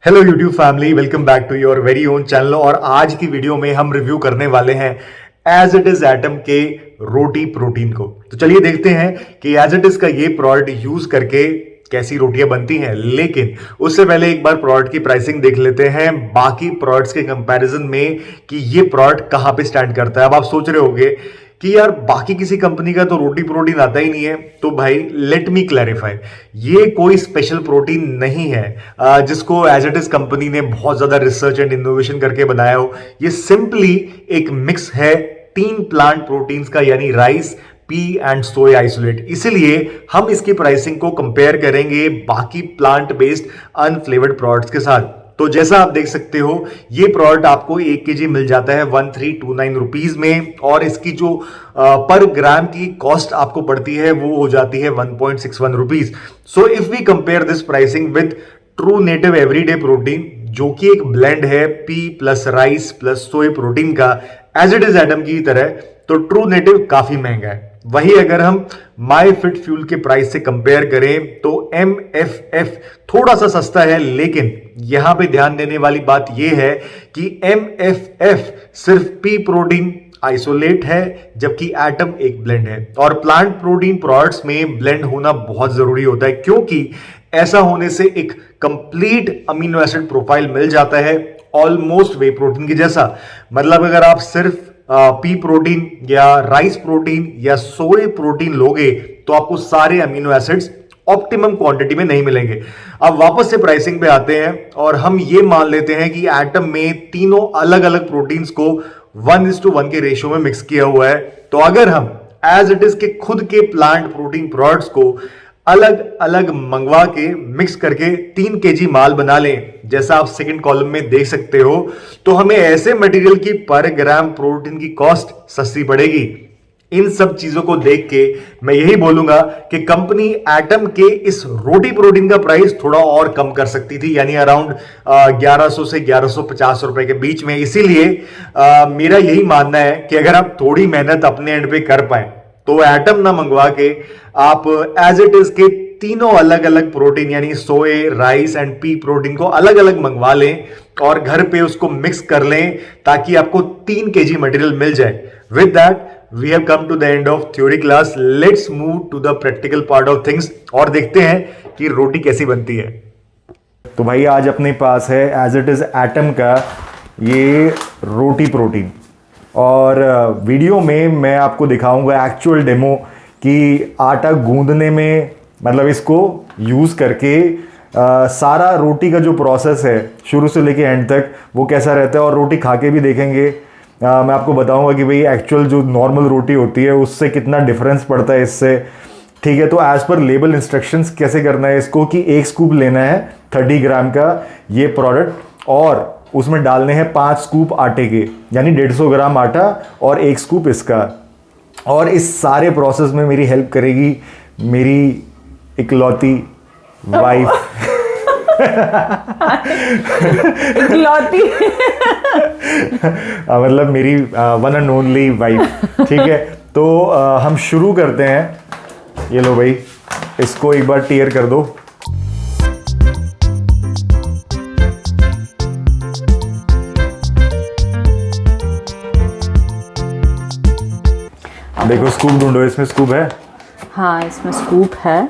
Hello YouTube family, welcome back to your very own channel. और आज की video में हम रिव्यू करने वाले हैं एज इट इज एटम के रोटी प्रोटीन को। तो चलिए देखते हैं कि एज इट इज का ये प्रोडक्ट यूज करके कैसी रोटियां बनती हैं। लेकिन उससे पहले एक बार प्रोडक्ट की प्राइसिंग देख लेते हैं बाकी प्रोडक्ट्स के कंपैरिजन में कि ये प्रोडक्ट कहां पे स्टैंड करता है। अब आप सोच रहे होंगे कि यार बाकी किसी कंपनी का तो रोटी प्रोटीन आता ही नहीं है। तो भाई लेट मी क्लैरिफाई, ये कोई स्पेशल प्रोटीन नहीं है जिसको एज इट इज कंपनी ने बहुत ज्यादा रिसर्च एंड इनोवेशन करके बनाया हो। ये सिंपली एक मिक्स है तीन प्लांट प्रोटीन्स का, यानी rice, P and soya isolate. इसलिए हम इसकी प्राइसिंग को कंपेयर करेंगे बाकी प्लांट बेस्ड अनफ्लेवर्ड प्रोडक्ट्स के साथ। तो जैसा आप देख सकते हो, ये प्रोडक्ट आपको 1 kg मिल जाता है 1329 रुपीज में, और इसकी जो पर ग्राम की कॉस्ट आपको पड़ती है वो हो जाती है 1.61 rupees. So if we compare this pricing with true native everyday protein, जो कि एक ब्लेंड है pea plus rice plus soy protein का एज इट इज एटम की तरह, तो ट्रू नेटिव काफी महंगा है। वही अगर हम माई फिट फ्यूल के प्राइस से कंपेयर करें तो MFF थोड़ा सा सस्ता है। लेकिन यहां पे ध्यान देने वाली बात यह है कि MFF सिर्फ पी प्रोटीन आइसोलेट है, जबकि एटम एक ब्लेंड है। और प्लांट प्रोटीन प्रोडक्ट्स में ब्लेंड होना बहुत जरूरी होता है, क्योंकि ऐसा होने से एक कंप्लीट अमीनो एसिड प्रोफाइल मिल जाता है, ऑलमोस्ट वे प्रोटीन की जैसा। मतलब अगर आप सिर्फ पी प्रोटीन या राइस प्रोटीन या सोय प्रोटीन लोगे तो आपको सारे अमीनो एसिड्स ऑप्टिमम क्वांटिटी में नहीं मिलेंगे। अब वापस से प्राइसिंग पे आते हैं और हम ये मान लेते हैं कि एटम में तीनों अलग अलग प्रोटीन्स को 1:1 के रेशियो में मिक्स किया हुआ है। तो अगर हम एज इट इज के खुद के प्लांट प्रोटीन प्रोडक्ट्स को अलग अलग मंगवा के मिक्स करके 3 kg माल बना लें, जैसा आप सेकंड कॉलम में देख सकते हो, तो हमें ऐसे मटेरियल की पर ग्राम प्रोटीन की कॉस्ट सस्ती पड़ेगी। इन सब चीजों को देख के मैं यही बोलूंगा कि कंपनी एटम के इस रोटी प्रोटीन का प्राइस थोड़ा और कम कर सकती थी, यानी अराउंड 1100 से 1150 रुपए के बीच में। इसीलिए मेरा यही मानना है कि अगर आप थोड़ी मेहनत अपने एंड पे कर पाए तो एटम ना मंगवा के आप एज इट इज के तीनों अलग अलग प्रोटीन यानी सोए, राइस एंड पी प्रोटीन को अलग अलग मंगवा लें और घर पे उसको मिक्स कर लें, ताकि आपको 3 kg मटेरियल मिल जाए। With that we have come to the end of theory class. Let's move to the practical part of things और देखते हैं कि रोटी कैसी बनती है। तो भाई आज अपने पास है एज इट इज एटम का ये रोटी प्रोटीन, और वीडियो में मैं आपको दिखाऊंगा एक्चुअल डेमो कि आटा गूंदने में, मतलब इसको यूज़ करके सारा रोटी का जो प्रोसेस है शुरू से लेके एंड तक वो कैसा रहता है, और रोटी खा के भी देखेंगे। मैं आपको बताऊंगा कि भाई एक्चुअल जो नॉर्मल रोटी होती है उससे कितना डिफरेंस पड़ता है इससे। ठीक है, तो एज पर लेबल इंस्ट्रक्शंस कैसे करना है इसको, कि 1 स्कूप लेना है 30 ग्राम का ये प्रोडक्ट, और उसमें डालने हैं 5 स्कूप आटे के, यानी 150 ग्राम आटा और 1 स्कूप इसका। और इस सारे प्रोसेस में मेरी हेल्प करेगी मेरी इकलौती वाइफ। इकलौती मतलब मेरी वन एंड ओनली वाइफ। ठीक है, तो हम शुरू करते हैं। ये लो भाई, इसको एक बार टीयर कर दो। देखो स्कूप ढूंढो, इसमें स्कूप है? हाँ, इसमें स्कूप है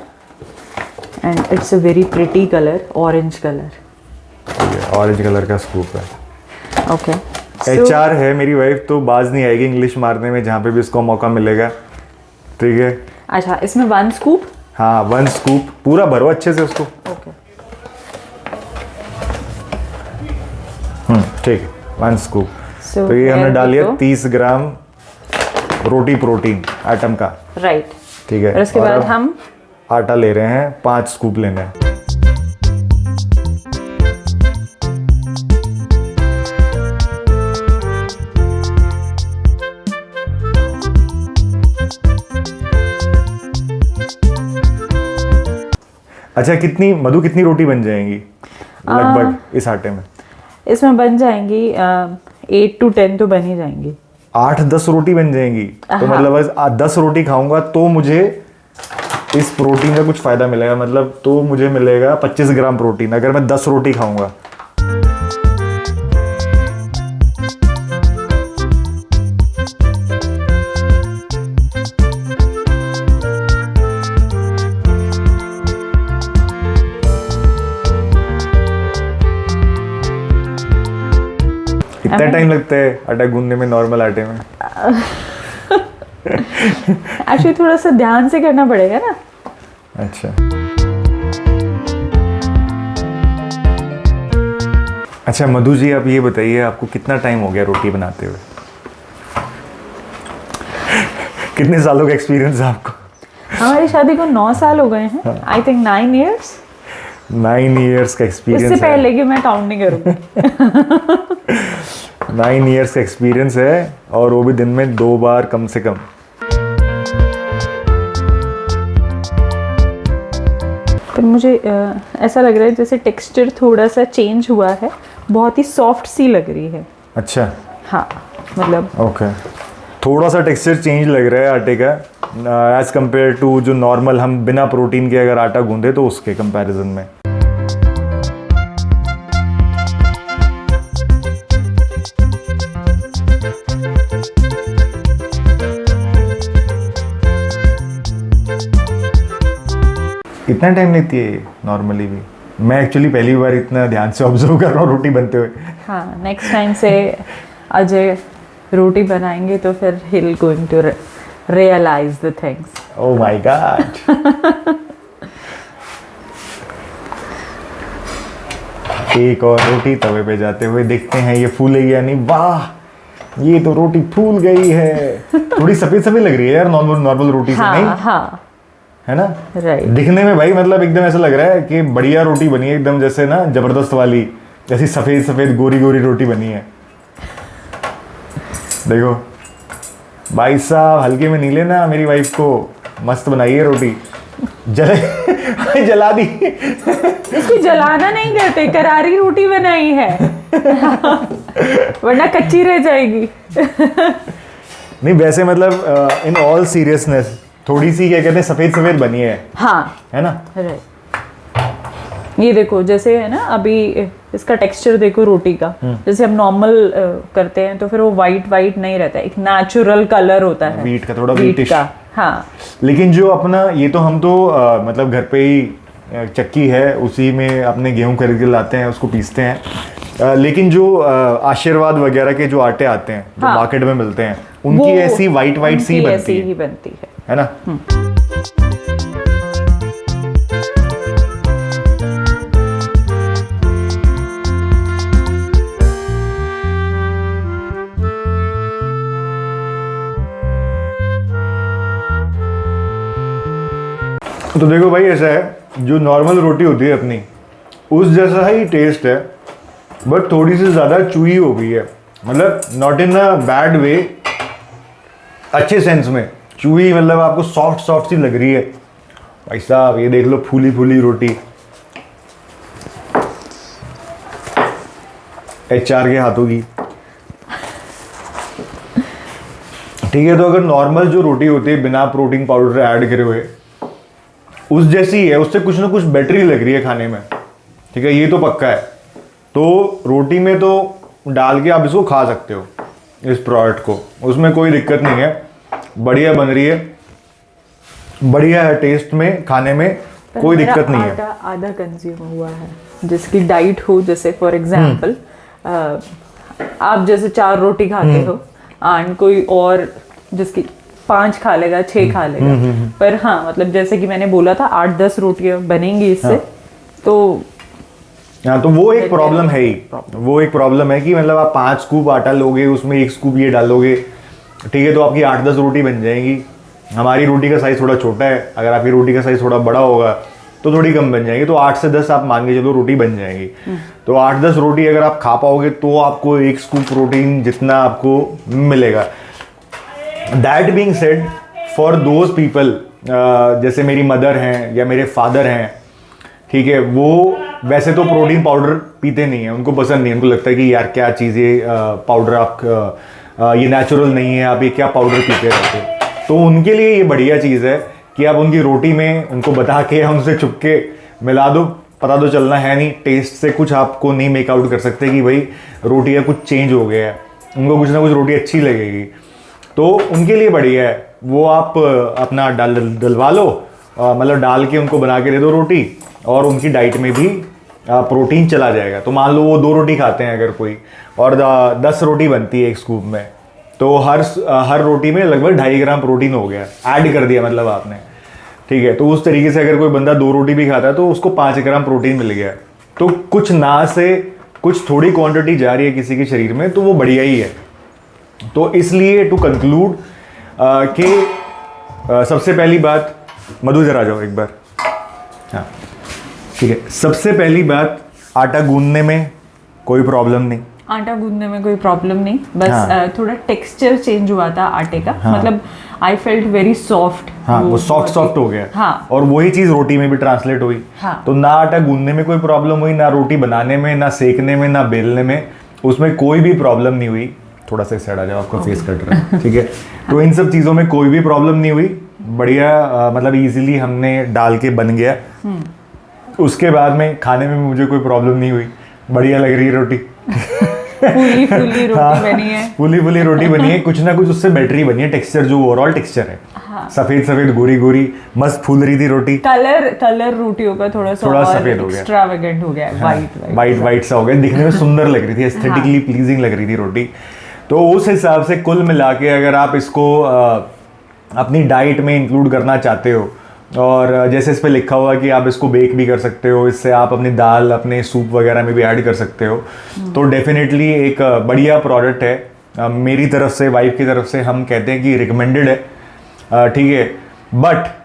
and it's a very pretty colour, orange colour. Orange colour का स्कूप है। ओके, HR है मेरी वाइफ, तो बाज नहीं आएगी इंग्लिश मारने में जहाँ पे भी इसको मौका मिलेगा। ठीक है, अच्छा, इसमें 1 स्कूप? हाँ 1 स्कूप पूरा भरो अच्छे से उसको। ओके, ठीक है, 1 स्कूप। So, तो ये हमने डाल लिया तो 30 ग्राम रोटी प्रोटीन एटम का। राइट, ठीक है, और उसके बाद हम आटा ले रहे हैं, 5 स्कूप लेना है। अच्छा, कितनी रोटी बन जाएंगी लगभग इस आटे में? इसमें बन जाएंगी 8 to 10 तो बन ही जाएंगी। 8-10 रोटी बन जाएंगी। तो मतलब 10 रोटी खाऊंगा तो मुझे इस प्रोटीन का कुछ फायदा मिलेगा, मतलब तो मुझे मिलेगा 25 ग्राम प्रोटीन अगर मैं 10 रोटी खाऊंगा। कितना टाइम लगता है आटा गूंदने में नॉर्मल आटे में? एक्चुअली थोड़ा सा ध्यान से करना पड़ेगा ना। अच्छा अच्छा मधु जी, आप ये बताइए आपको कितना टाइम हो गया रोटी बनाते हुए? कितने सालों का एक्सपीरियंस है आपको? हमारी शादी को 9 साल हो गए हैं। I think 9 years। 9 years का एक्सपीरियंस इससे पहले कि मैं काउंट नहीं करूँगी। 9 years का एक्सपीरियंस है, और वो भी दिन में 2 बार कम से कम। पर मुझे ऐसा लग रहा है जैसे टेक्सचर थोड़ा सा चेंज हुआ है, बहुत ही सॉफ्ट सी लग रही है। अच्छा, हाँ मतलब ओके, थोड़ा सा टेक्सचर चेंज लग रहा है आटे का एज कम्पेयर टू जो नॉर्मल हम बिना प्रोटीन के अगर आटा गूंदे तो उसके कंपैरिजन में। इतना टाइम लेती है ये नॉर्मली भी? मैं एक्चुअली पहली बार इतना ध्यान से ऑब्जर्व कर रहा हूँ रोटी बनते हुए। हाँ, नेक्स्ट टाइम से अजय रोटी बनाएंगे तो फिर he'll going to realize the things। Oh my God. एक और रोटी तवे पे जाते हुए देखते हैं ये फूलेगी या नहीं। वाह, ये तो रोटी फूल गई है। थोड़ी सफेद सफेद लग रही है यार नॉर्मल रोटी से, नहीं? हाँ है ना? राइट। दिखने में भाई मतलब एकदम ऐसा लग रहा है कि बढ़िया रोटी बनी है, एकदम जैसे ना जबरदस्त वाली, जैसी सफेद सफेद गोरी गोरी रोटी बनी है। देखो भाई साहब, हल्के में नहीं लेना मेरी वाइफ को, मस्त बनाई है रोटी। जला दी। इसको जलाना नहीं कहते, करारी रोटी बनाई है। वरना कच्ची रह जाएगी। नहीं वैसे मतलब इन ऑल सीरियसनेस थोड़ी सी क्या कहते हैं सफेद सफेद बनी है। हाँ, है ना? राइट। ये देखो जैसे है ना, अभी इसका टेक्सचर देखो रोटी का, जैसे हम नॉर्मल करते हैं तो फिर वो वाइट नहीं रहता है, एक नेचुरल कलर होता है व्हीट का, थोड़ा व्हीट व्हीटिश। का। हाँ, लेकिन जो अपना ये तो हम तो मतलब घर पे ही चक्की है, उसी में अपने गेहूं खरीद के लाते हैं, उसको पीसते हैं। लेकिन जो आशीर्वाद वगैरह के जो आटे आते हैं जो मार्केट में मिलते हैं, उनकी ऐसी वाइट सी बनती है ना? तो देखो भाई, ऐसा है जो नॉर्मल रोटी होती है अपनी, उस जैसा ही टेस्ट है, बट थोड़ी सी ज़्यादा चूई हो गई है। मतलब not in a bad way, अच्छे सेंस में चूई, मतलब आपको सॉफ्ट सी लग रही है। भाई साहब ये देख लो, फूली फूली रोटी, HR के हाथों की। ठीक है, तो अगर नॉर्मल जो रोटी होती है बिना प्रोटीन पाउडर ऐड करे हुए, उस जैसी है, उससे कुछ ना कुछ बेटर ही लग रही है खाने में। ठीक है, ये तो पक्का है। तो रोटी में तो डाल के आप इसको खा सकते हो, इस प्रोडक्ट को, उसमें कोई दिक्कत नहीं है। बढ़िया बन रही है, बढ़िया है टेस्ट में, खाने में कोई दिक्कत नहीं है। आधा कंज्यूम हुआ है, जिसकी डाइट हो, जैसे फॉर एग्जांपल आप जैसे 4 रोटी खाते हो एंड कोई और जिसकी 5 खा लेगा, 6 खा लेगा। पर हाँ, मतलब जैसे कि मैंने बोला था 8-10 रोटियां बनेंगी इससे। तो हाँ, तो वो एक प्रॉब्लम है ही, वो एक प्रॉब्लम है कि मतलब आप 5 स्कूप आटा लोगे, उसमें 1 स्कूप ये डालोगे, ठीक है, तो आपकी 8-10 रोटी बन जाएंगी। हमारी रोटी का साइज थोड़ा छोटा है, अगर आपकी रोटी का साइज थोड़ा बड़ा होगा तो थोड़ी कम बन जाएगी। तो 8 से 10 आप मान के चलो रोटी बन जाएगी। तो 8-10 रोटी अगर आप खा पाओगे तो आपको 1 स्कूप प्रोटीन जितना आपको मिलेगा। That being said, for those people, जैसे मेरी मदर हैं या मेरे फादर हैं, ठीक है, वो वैसे तो प्रोटीन पाउडर पीते नहीं है, उनको पसंद नहीं है, उनको लगता है कि यार क्या चीज़ ये पाउडर, आप ये नेचुरल नहीं है, आप ये क्या पाउडर पीते रहते हो। तो उनके लिए ये बढ़िया चीज़ है कि आप उनकी रोटी में उनको बता के या उनसे छुप के मिला दो, पता तो चलना है नहीं, टेस्ट से कुछ आपको नहीं मेक आउट कर सकते कि भाई रोटी का कुछ चेंज हो गया है, उनको कुछ ना कुछ रोटी अच्छी लगेगी। तो उनके लिए बढ़िया है, वो आप अपना डलवा लो, मतलब डाल के उनको बना के दे दो रोटी, और उनकी डाइट में भी प्रोटीन चला जाएगा। तो मान लो वो 2 रोटी खाते हैं अगर कोई, और 10 रोटी बनती है एक स्कूप में, तो हर रोटी में लगभग 2.5 ग्राम प्रोटीन हो गया, ऐड कर दिया मतलब आपने, ठीक है। तो उस तरीके से अगर कोई बंदा 2 रोटी भी खाता है तो उसको 5 ग्राम प्रोटीन मिल गया। तो कुछ ना से कुछ थोड़ी क्वांटिटी जा रही है किसी के शरीर में, तो वो बढ़िया ही है। तो इसलिए टू कंक्लूड कि सबसे पहली बात, मधु जरा जाओ एक बार, हाँ ठीक है। सबसे पहली बात, आटा गूंदने में कोई प्रॉब्लम नहीं, आटा गूंदने में कोई प्रॉब्लम नहीं, बस हाँ। थोड़ा टेक्सचर चेंज हुआ था आटे का, हाँ। मतलब आई फेल्ट वेरी सॉफ्ट। हाँ वो सॉफ्ट हो गया। हाँ। और वही चीज रोटी में भी ट्रांसलेट हुई। हाँ। तो ना आटा गूंदने में कोई प्रॉब्लम हुई, ना रोटी बनाने में, ना सेकने में, ना बेलने में, उसमें कोई भी प्रॉब्लम नहीं हुई। थोड़ा सा साइड आ जाओ, आपका फेस कट रहा है, ठीक है। तो इन सब चीज़ों में कोई भी प्रॉब्लम नहीं हुई, बढ़िया मतलब इजीली हमने डाल के बन गया। उसके बाद में खाने में मुझे कोई प्रॉब्लम नहीं हुई, बढ़िया लग रही है रोटी। फूली फूली रोटी बनी है, फूली रोटी बनी है, कुछ ना कुछ उससे बेटरी बनी है, टेक्सचर जो ओवरऑल टेक्सचर है। हाँ। सफेद गोरी मस्त फूल रही थी रोटी। कलर रोटियों का थोड़ा सफेद हो गया, एक्स्ट्रावेगेंट हो गया, वाइट सा हो गया, दिखने में सुंदर लग रही थी, एस्थेटिकली प्लीजिंग लग रही थी रोटी। तो उस हिसाब से कुल मिला के अगर आप इसको अपनी डाइट में इंक्लूड करना चाहते हो, और जैसे इस पे लिखा हुआ है कि आप इसको बेक भी कर सकते हो, इससे आप अपनी दाल अपने सूप वगैरह में भी ऐड कर सकते हो, तो डेफिनेटली एक बढ़िया प्रोडक्ट है। मेरी तरफ से, वाइफ की तरफ से हम कहते हैं कि रिकमेंडेड है, ठीक है। बट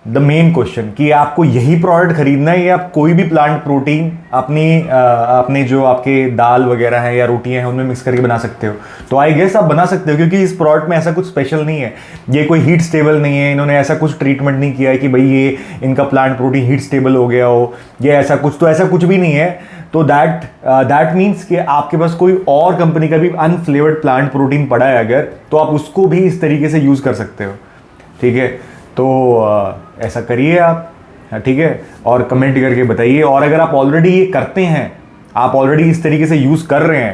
द मेन क्वेश्चन कि आपको यही प्रोडक्ट खरीदना है या आप कोई भी प्लांट प्रोटीन अपने जो आपके दाल वगैरह है या रोटियां हैं उनमें मिक्स करके बना सकते हो। तो आई गेस आप बना सकते हो, क्योंकि इस प्रोडक्ट में ऐसा कुछ स्पेशल नहीं है, ये कोई हीट स्टेबल नहीं है, इन्होंने ऐसा कुछ ट्रीटमेंट नहीं किया है कि भाई ये इनका प्लांट प्रोटीन हीट स्टेबल हो गया हो या ऐसा कुछ, तो ऐसा कुछ भी नहीं है। तो दैट मीन्स कि आपके पास कोई और कंपनी का भी अनफ्लेवर्ड प्लांट प्रोटीन पड़ा है अगर, तो आप उसको भी इस तरीके से यूज़ कर सकते हो, ठीक है। तो ऐसा करिए आप, ठीक है, और कमेंट करके बताइए। और अगर आप ऑलरेडी ये करते हैं, आप ऑलरेडी इस तरीके से यूज़ कर रहे हैं,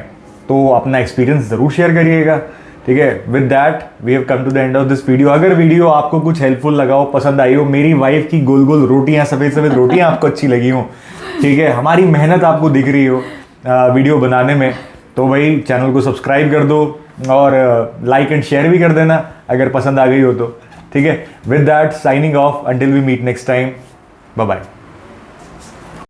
तो अपना एक्सपीरियंस ज़रूर शेयर करिएगा, ठीक है। With that we have come to the end of this video. अगर वीडियो आपको कुछ हेल्पफुल लगा हो, पसंद आई हो, मेरी वाइफ की गोल गोल रोटियाँ, सफ़ेद रोटियाँ आपको अच्छी लगी हो, ठीक है, हमारी मेहनत आपको दिख रही हो वीडियो बनाने में, तो भाई चैनल को सब्सक्राइब कर दो और लाइक एंड शेयर भी कर देना अगर पसंद आ गई हो तो, ठीक है। With that signing off, until we meet next time, bye bye.